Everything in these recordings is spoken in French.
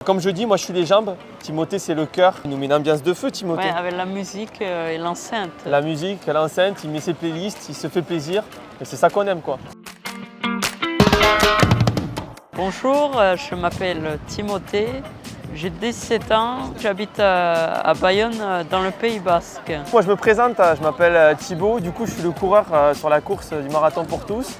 Comme je dis, moi je suis les jambes, Timothée c'est le cœur. Il nous met une ambiance de feu, Timothée. Ouais, avec la musique et l'enceinte. La musique, l'enceinte, il met ses playlists, il se fait plaisir. Et c'est ça qu'on aime quoi. Bonjour, je m'appelle Timothée, j'ai 17 ans, j'habite à Bayonne dans le Pays Basque. Moi je me présente, je m'appelle Thibaut, du coup je suis le coureur sur la course du marathon pour tous.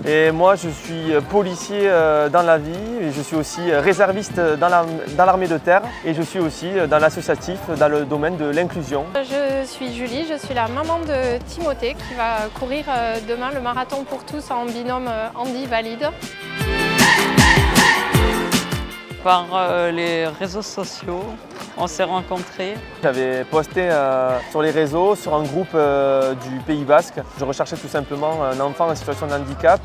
Et moi je suis policier dans la vie et je suis aussi réserviste dans l'armée de terre et je suis aussi dans l'associatif dans le domaine de l'inclusion. Je suis Julie, je suis la maman de Timothée qui va courir demain le marathon pour tous en binôme handi-valide. Par les réseaux sociaux, on s'est rencontrés. J'avais posté sur les réseaux, sur un groupe du Pays Basque. Je recherchais tout simplement un enfant en situation de handicap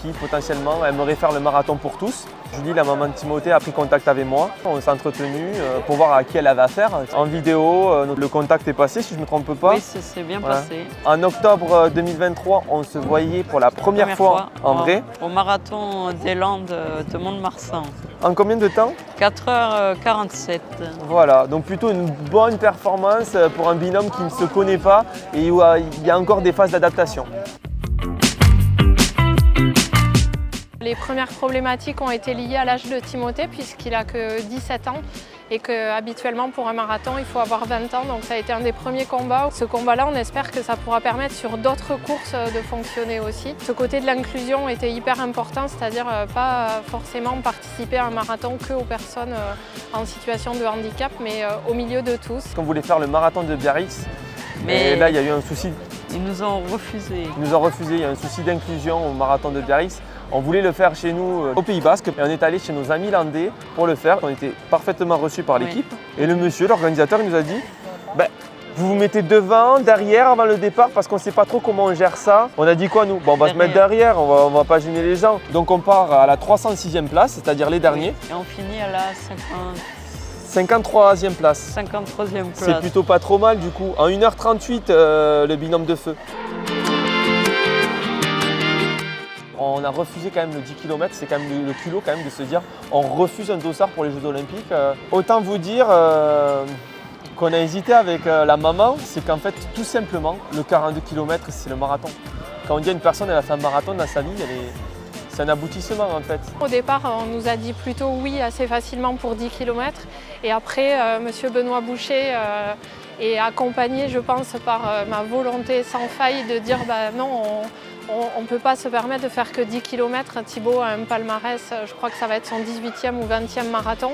qui potentiellement aimerait faire le marathon pour tous. Julie, la maman de Timothée, a pris contact avec moi. On s'est entretenu pour voir à qui elle avait affaire. En vidéo, le contact est passé, si je ne me trompe pas. Oui, c'est bien passé. En octobre 2023, on se voyait pour la première fois en vrai. Au marathon des Landes de Mont-de-Marsan. En combien de temps? 4h47. Voilà, donc plutôt une bonne performance pour un binôme qui ne se connaît pas et où il y a encore des phases d'adaptation. Les premières problématiques ont été liées à l'âge de Timothée puisqu'il n'a que 17 ans et qu'habituellement pour un marathon il faut avoir 20 ans, donc ça a été un des premiers combats. Ce combat-là, on espère que ça pourra permettre sur d'autres courses de fonctionner aussi. Ce côté de l'inclusion était hyper important, c'est-à-dire pas forcément participer à un marathon que aux personnes en situation de handicap, mais au milieu de tous. On voulait faire le marathon de Biarritz, mais là il y a eu un souci. Ils nous ont refusé. Ils nous ont refusé, il y a un souci d'inclusion au marathon de Biarritz. On voulait le faire chez nous au Pays Basque et on est allé chez nos amis landais pour le faire. On était parfaitement reçus par l'équipe. Et le monsieur, l'organisateur, il nous a dit vous vous mettez devant, derrière avant le départ parce qu'on ne sait pas trop comment on gère ça. On a dit quoi nous? On va se mettre derrière, on va pas gêner les gens. Donc on part à la 306e place, c'est-à-dire les derniers. Et on finit à la 53e place. 53e place. C'est plutôt pas trop mal du coup. En 1h38, le binôme de feu. On a refusé quand même le 10 km, c'est quand même le culot quand même de se dire on refuse un dossard pour les Jeux Olympiques. Autant vous dire qu'on a hésité avec la maman, c'est qu'en fait tout simplement le 42 km c'est le marathon. Quand on dit à une personne elle a fait un marathon dans sa vie, c'est un aboutissement en fait. Au départ, on nous a dit plutôt oui assez facilement pour 10 km et après monsieur Benoît Boucher est accompagné je pense par ma volonté sans faille de dire non, on ne peut pas se permettre de faire que 10 km. Thibaut a un palmarès, je crois que ça va être son 18e ou 20e marathon.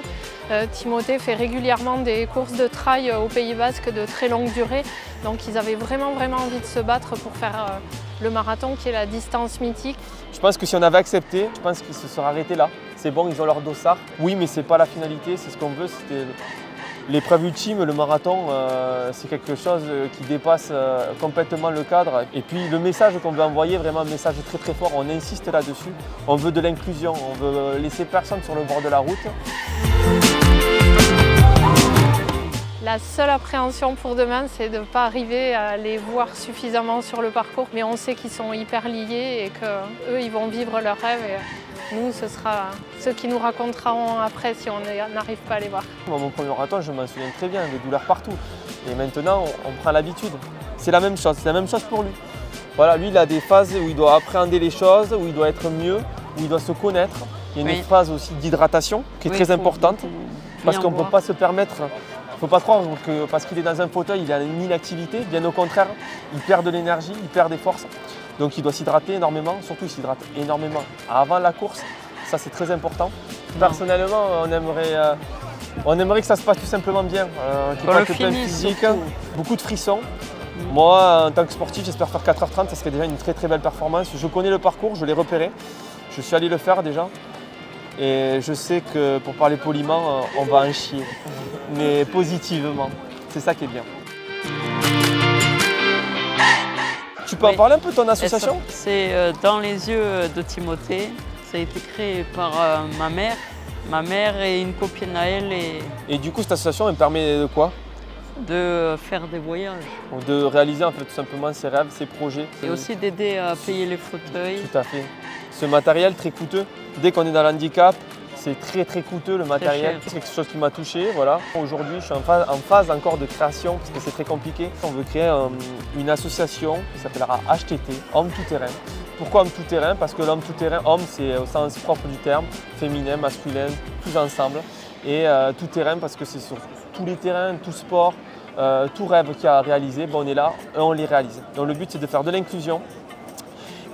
Timothée fait régulièrement des courses de trail au Pays Basque de très longue durée. Donc ils avaient vraiment envie de se battre pour faire le marathon qui est la distance mythique. Je pense que si on avait accepté, je pense qu'ils se seraient arrêtés là. C'est bon, ils ont leur dossard. Oui, mais c'est pas la finalité, c'est ce qu'on veut. C'était l'épreuve ultime, le marathon, c'est quelque chose qui dépasse complètement le cadre. Et puis le message qu'on veut envoyer, vraiment un message très fort, on insiste là-dessus. On veut de l'inclusion, on veut laisser personne sur le bord de la route. La seule appréhension pour demain, c'est de ne pas arriver à les voir suffisamment sur le parcours. Mais on sait qu'ils sont hyper liés et qu'eux, ils vont vivre leur rêve. Et nous, ce sera ceux qui nous raconteront après si on n'arrive pas à les voir. Moi, mon premier marathon, je m'en souviens très bien, des douleurs partout. Et maintenant, on prend l'habitude. C'est la même chose, pour lui. Voilà, lui, il a des phases où il doit appréhender les choses, où il doit être mieux, où il doit se connaître. Il y a une phase aussi d'hydratation qui est très importante parce qu'on ne peut pas se permettre. Il ne faut pas croire que parce qu'il est dans un fauteuil, il a une inactivité. Bien au contraire, il perd de l'énergie, il perd des forces. Donc il doit s'hydrater énormément, surtout il s'hydrate énormément avant la course. Ça c'est très important. Personnellement, on aimerait que ça se passe tout simplement bien. Qu'il n'y ait pas que plein de physique, beaucoup de frissons. Moi, en tant que sportif, j'espère faire 4h30, ça serait déjà une très belle performance. Je connais le parcours, je l'ai repéré. Je suis allé le faire déjà. Et je sais que pour parler poliment, on va en chier, mais positivement. C'est ça qui est bien. Tu peux en parler un peu de ton association? C'est Dans les yeux de Timothée. Ça a été créé par ma mère et une copine à elle. Et du coup, cette association, elle permet de quoi? De faire des voyages. De réaliser en fait tout simplement ses rêves, ses projets. Et aussi d'aider à payer les fauteuils. Tout à fait. Ce matériel très coûteux, dès qu'on est dans l'handicap, c'est très très coûteux le matériel, cher. c'est quelque chose qui m'a touché. Voilà. Aujourd'hui, je suis en phase encore de création parce que c'est très compliqué. On veut créer une association qui s'appellera HTT, Homme Tout Terrain. Pourquoi homme tout terrain? Parce que l'homme tout terrain, homme c'est au sens propre du terme, féminin, masculin, tous ensemble. Et tout terrain parce que c'est sur tous les terrains, tout sport, tout rêve qu'il y a à réaliser, on est là et on les réalise. Donc le but c'est de faire de l'inclusion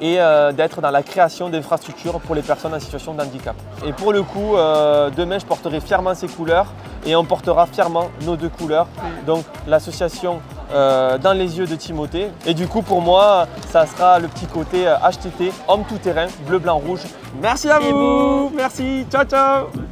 et d'être dans la création d'infrastructures pour les personnes en situation de handicap. Et pour le coup, demain je porterai fièrement ces couleurs et on portera fièrement nos deux couleurs. Donc l'association dans les yeux de Timothée. Et du coup pour moi, ça sera le petit côté HTT, homme tout terrain, bleu, blanc, rouge. Merci à C'est vous, beau. merci, ciao ciao.